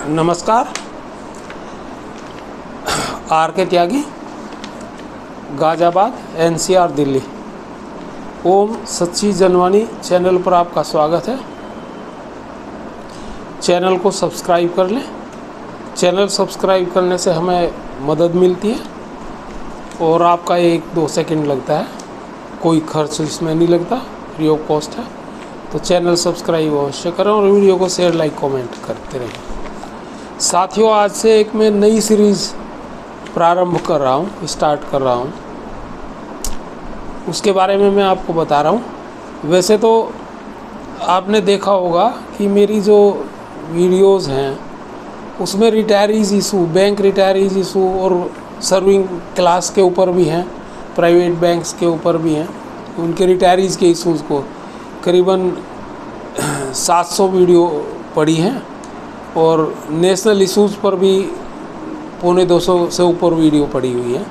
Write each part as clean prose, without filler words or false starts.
नमस्कार। आर के त्यागी, गाज़ियाबाद, NCR, दिल्ली। ओम सच्ची जनवाणी चैनल पर आपका स्वागत है। चैनल को सब्सक्राइब कर लें। चैनल सब्सक्राइब करने से हमें मदद मिलती है और आपका 1-2 सेकंड लगता है, कोई खर्च इसमें नहीं लगता, फ्री ऑफ कॉस्ट है। तो चैनल सब्सक्राइब अवश्य करें और वीडियो को शेयर, लाइक, कमेंट करते रहें। साथियों, आज से एक मैं नई सीरीज़ प्रारंभ कर रहा हूँ, स्टार्ट कर रहा हूँ। उसके बारे में मैं आपको बता रहा हूँ। वैसे तो आपने देखा होगा कि मेरी जो वीडियोस हैं उसमें रिटायरीज़ इशू, बैंक रिटायरीज़ इशू और सर्विंग क्लास के ऊपर भी हैं, प्राइवेट बैंक्स के ऊपर भी हैं। उनके रिटायरीज़ के इशूज़ को करीबन 700 वीडियो पड़ी हैं और नेशनल इशूज़ पर भी 250 से ऊपर वीडियो पड़ी हुई है।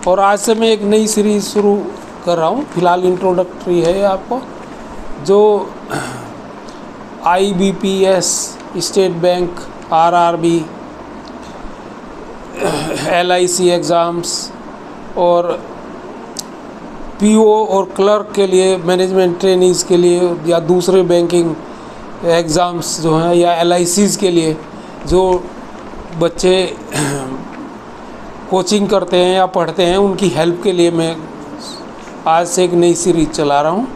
और आज से मैं एक नई सीरीज़ शुरू कर रहा हूँ। फ़िलहाल इंट्रोडक्टरी है ये आपको, जो IBPS, state bank, RRB, LIC exams और PO और क्लर्क के लिए, मैनेजमेंट ट्रेनीज़ के लिए या दूसरे बैंकिंग एग्ज़ाम्स जो हैं, या LICs के लिए जो बच्चे कोचिंग करते हैं या पढ़ते हैं, उनकी हेल्प के लिए मैं आज से एक नई सीरीज़ चला रहा हूँ।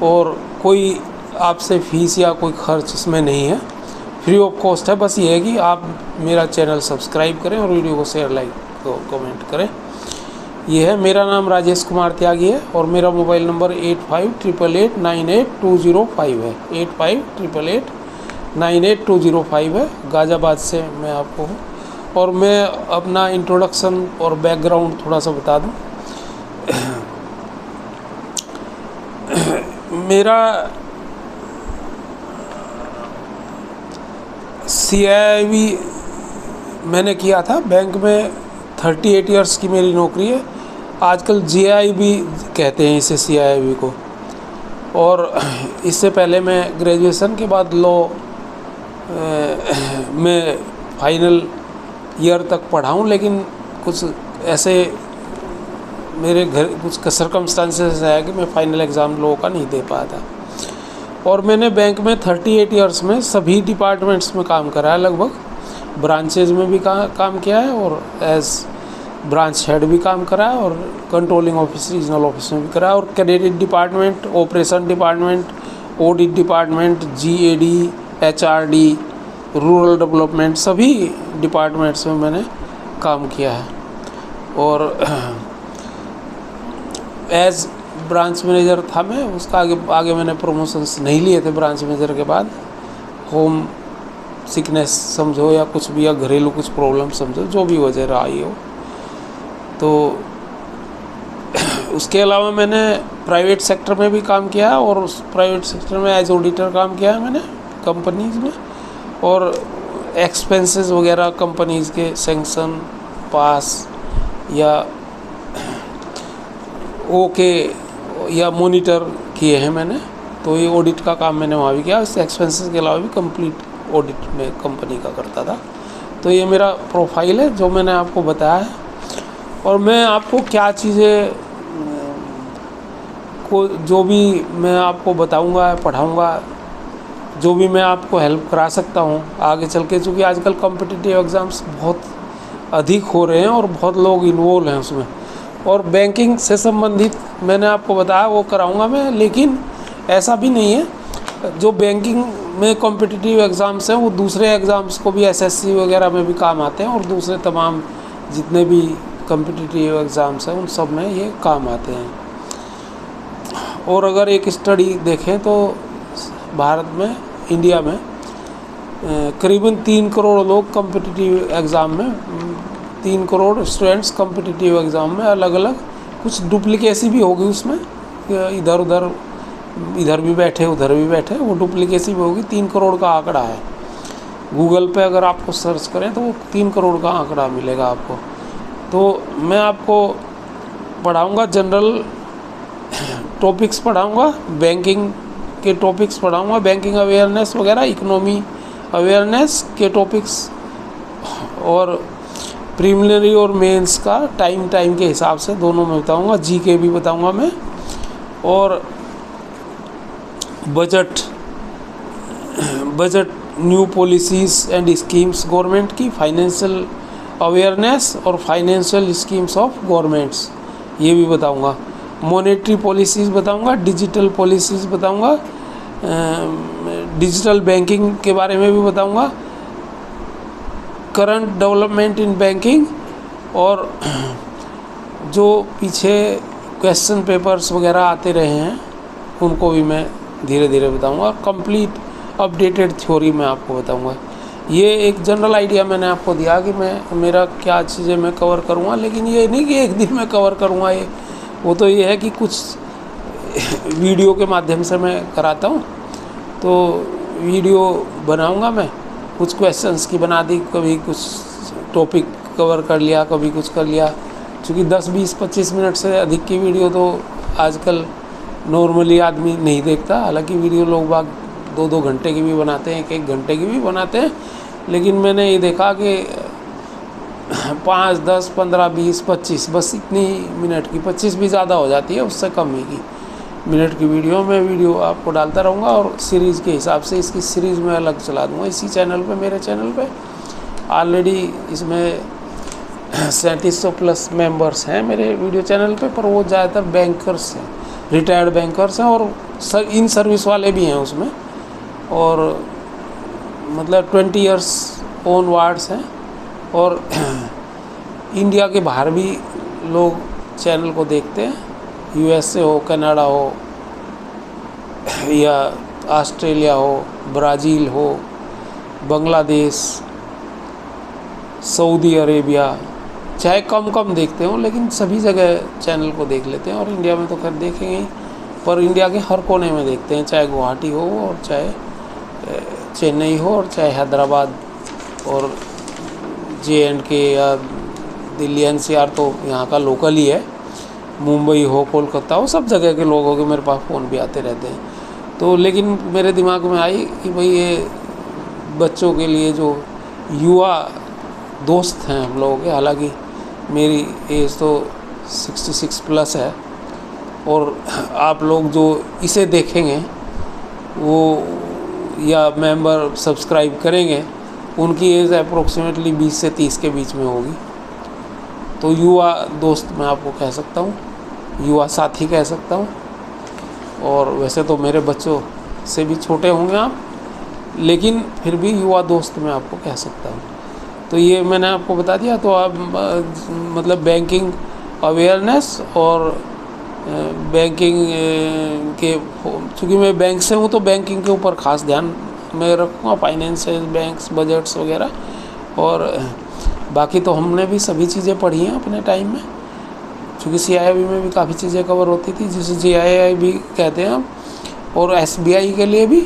और कोई आपसे फ़ीस या कोई खर्च इसमें नहीं है, फ्री ऑफ कॉस्ट है। बस ये है कि आप मेरा चैनल सब्सक्राइब करें और वीडियो को शेयर, लाइक, कमेंट करें। ये है, मेरा नाम राजेश कुमार त्यागी है और मेरा मोबाइल नंबर 8588898205 है। 8588898205 है। गाज़ियाबाद से मैं आपको हूँ। और मैं अपना इंट्रोडक्शन और बैकग्राउंड थोड़ा सा बता दूँ। मेरा CIIB मैंने किया था बैंक में। 38 इयर्स की मेरी नौकरी है। आजकल GIB कहते हैं इसे, CIIB को। और इससे पहले मैं ग्रेजुएशन के बाद लॉ में फाइनल ईयर तक पढ़ा हूँ, लेकिन कुछ ऐसे मेरे घर कुछ सर्कमस्टांसेस है कि मैं फ़ाइनल एग्ज़ाम लॉ का नहीं दे पाया था। और मैंने बैंक में 38 इयर्स में सभी डिपार्टमेंट्स में काम करा है। लगभग ब्रांचेज में भी काम किया है और एज ब्रांच हेड भी काम करा है और कंट्रोलिंग ऑफिस, रीजनल ऑफिस में भी करा है। और credit department, operation department, audit department, GAD, HRD, rural development, सभी डिपार्टमेंट्स में मैंने काम किया है। और एज ब्रांच मैनेजर था मैं। उसका आगे मैंने प्रमोशंस नहीं लिए थे ब्रांच मैनेजर के बाद। होम सिकनेस समझो या कुछ भी, या घरेलू कुछ प्रॉब्लम समझो, जो भी वजह रही हो। तो उसके अलावा मैंने प्राइवेट सेक्टर में भी काम किया है और उस प्राइवेट सेक्टर में एज ऑडिटर काम किया है मैंने कंपनीज में। और एक्सपेंसेस वगैरह कंपनीज के सैंक्शन पास या ओके या मॉनिटर किए हैं मैंने। तो ये ऑडिट का काम मैंने वहाँ भी किया। इस एक्सपेंसेस के अलावा भी कंप्लीट ऑडिट में कंपनी का करता था। तो ये मेरा प्रोफाइल है जो मैंने आपको बताया है। और मैं आपको क्या चीज़ें को, जो भी मैं आपको बताऊंगा, पढ़ाऊंगा, जो भी मैं आपको हेल्प करा सकता हूं आगे चल के, चूँकि आजकल कॉम्पिटिटिव एग्ज़ाम्स बहुत अधिक हो रहे हैं और बहुत लोग इन्वॉल्व हैं उसमें। और बैंकिंग से संबंधित मैंने आपको बताया वो कराऊंगा मैं। लेकिन ऐसा भी नहीं है, जो बैंकिंग में कॉम्पिटिटिव एग्ज़ाम्स हैं वो दूसरे एग्ज़ाम्स को भी, SSC वगैरह में भी काम आते हैं। और दूसरे तमाम जितने भी कॉम्पिटिटिव एग्ज़ाम्स हैं उन सब में ये काम आते हैं। और अगर एक स्टडी देखें तो भारत में, इंडिया में करीबन 3 करोड़ लोग कॉम्पिटिटिव एग्ज़ाम में, 3 करोड़ स्टूडेंट्स कॉम्पिटिटिव एग्ज़ाम में, अलग अलग कुछ डुप्लीकेसी भी होगी उसमें, इधर उधर, इधर भी बैठे उधर भी बैठे, वो डुप्लीकेसी भी होगी। 3 करोड़ का आंकड़ा है। गूगल पे अगर आपको सर्च करें तो वो 3 करोड़ का आंकड़ा मिलेगा आपको। तो मैं आपको पढ़ाऊँगा, जनरल टॉपिक्स पढ़ाऊँगा, बैंकिंग के टॉपिक्स पढ़ाऊँगा, बैंकिंग अवेयरनेस वगैरह, इकोनॉमी अवेयरनेस के टॉपिक्स और प्रीलिमिनरी और मेंस का टाइम के हिसाब से दोनों में बताऊंगा। जीके भी बताऊंगा मैं, और budget new policies and schemes government की, फाइनेंशियल अवेयरनेस और फाइनेंशियल स्कीम्स ऑफ गवर्नमेंट्स ये भी बताऊंगा। मॉनेटरी पॉलिसीज़ बताऊंगा, डिजिटल पॉलिसीज़ बताऊंगा, डिजिटल बैंकिंग के बारे में भी बताऊंगा, करंट डेवलपमेंट इन बैंकिंग, और जो पीछे क्वेश्चन पेपर्स वगैरह आते रहे हैं उनको भी मैं धीरे धीरे बताऊंगा, और कंप्लीट अपडेटेड थ्योरी मैं आपको बताऊंगा। ये एक जनरल आइडिया मैंने आपको दिया कि मेरा क्या चीज़ें मैं कवर करूंगा, लेकिन ये नहीं कि एक दिन में कवर करूंगा ये, वो तो ये है कि कुछ वीडियो के माध्यम से मैं कराता हूँ। तो वीडियो बनाऊंगा मैं, कुछ क्वेश्चंस की बना दी, कभी कुछ टॉपिक कवर कर लिया, कभी कुछ कर लिया। क्योंकि 10, 20, 25 मिनट से अधिक की वीडियो तो आजकल नॉर्मली आदमी नहीं देखता। हालांकि वीडियो लोग बाग 2-2 घंटे की भी बनाते हैं, 1-1 घंटे की भी बनाते हैं, लेकिन मैंने ये देखा कि 5, 10, 15, 20, 25 बस इतनी मिनट की, 25 भी ज़्यादा हो जाती है, उससे कम ही की मिनट की वीडियो मैं आपको डालता रहूँगा। और सीरीज़ के हिसाब से इसकी सीरीज़ में अलग चला दूँगा इसी चैनल पे, मेरे चैनल पे। ऑलरेडी इसमें 3700 प्लस मेंबर्स हैं मेरे वीडियो चैनल पे, पर वो ज़्यादातर बैंकर्स हैं, रिटायर्ड बैंकर्स हैं, और इन सर्विस वाले भी हैं उसमें, और मतलब 20 इयर्स ऑन वार्ड्स हैं। और इंडिया के बाहर भी लोग चैनल को देखते हैं, यूएसए हो, कनाडा हो, या ऑस्ट्रेलिया हो, ब्राज़ील हो, बांग्लादेश, सऊदी अरेबिया, चाहे कम देखते हो लेकिन सभी जगह चैनल को देख लेते हैं। और इंडिया में तो खैर देखेंगे ही, पर इंडिया के हर कोने में देखते हैं, चाहे गुवाहाटी हो, और चाहे चेन्नई हो, और चाहे हैदराबाद और JNK या दिल्ली NCR तो यहाँ का लोकल ही है, मुंबई हो, कोलकाता हो, सब जगह के लोगों के मेरे पास फ़ोन भी आते रहते हैं। तो लेकिन मेरे दिमाग में आई कि भाई ये बच्चों के लिए जो युवा दोस्त हैं हम लोगों के, हालांकि मेरी एज तो 66 प्लस है, और आप लोग जो इसे देखेंगे वो या मेंबर सब्सक्राइब करेंगे उनकी एज अप्रोक्सीमेटली 20 से 30 के बीच में होगी। तो युवा दोस्त मैं आपको कह सकता हूँ, युवा साथी कह सकता हूँ। और वैसे तो मेरे बच्चों से भी छोटे होंगे आप, लेकिन फिर भी युवा दोस्त मैं आपको कह सकता हूँ। तो ये मैंने आपको बता दिया। तो आप मतलब बैंकिंग अवेयरनेस और बैंकिंग के, चूँकि मैं बैंक से हूँ तो बैंकिंग के ऊपर ख़ास ध्यान मैं रखूँगा, फाइनेंशियल, बैंक्स, बजट्स वगैरह। और बाकी तो हमने भी सभी चीज़ें पढ़ी हैं अपने टाइम में, चूँकि CIIB में भी काफ़ी चीज़ें कवर होती थी, जिसे GII भी कहते हैं हम। और SBI के लिए भी,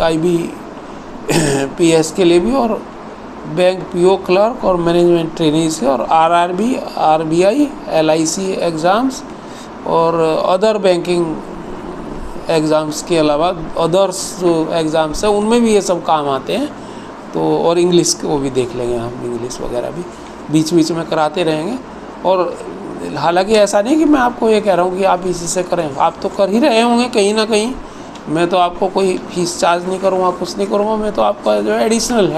IBPS के लिए भी, और बैंक PO क्लर्क और मैनेजमेंट ट्रेनी से, और RRB, RBI, LIC एग्ज़ाम्स और अदर बैंकिंग एग्ज़ाम्स के अलावा अदर्स जो एग्ज़ाम्स हैं उनमें भी ये सब काम आते हैं। तो और इंग्लिश को भी देख लेंगे हम, इंग्लिश वगैरह भी बीच बीच में कराते रहेंगे। और हालांकि ऐसा नहीं कि मैं आपको ये कह रहा हूँ कि आप इसी से करें, आप तो कर ही रहे होंगे कहीं ना कहीं। मैं तो आपको कोई फीस चार्ज नहीं करूँगा, कुछ नहीं करूँगा, मैं तो आपका जो है एडिशनल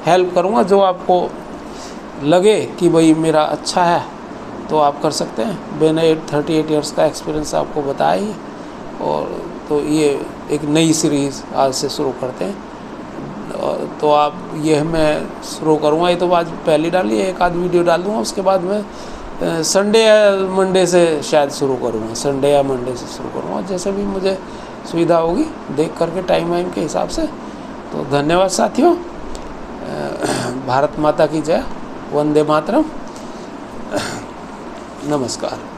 हेल्प करूँगा। जो आपको लगे कि भाई मेरा अच्छा है तो आप कर सकते हैं। मैंने 38 इयर्स का एक्सपीरियंस आपको बताया ही। और तो ये एक नई सीरीज़ आज से शुरू करते हैं। तो आप ये मैं शुरू करूँगा, ये तो आज पहली डाली है, एक आध वीडियो डाल दूँगा, उसके बाद मैं संडे या मंडे से शायद शुरू करूँगा, संडे या मंडे से शुरू करूँगा, जैसे भी मुझे सुविधा होगी देख करके टाइम वाइम के हिसाब से। तो धन्यवाद साथियों, भारत माता की जय, वंदे मातरम, नमस्कार।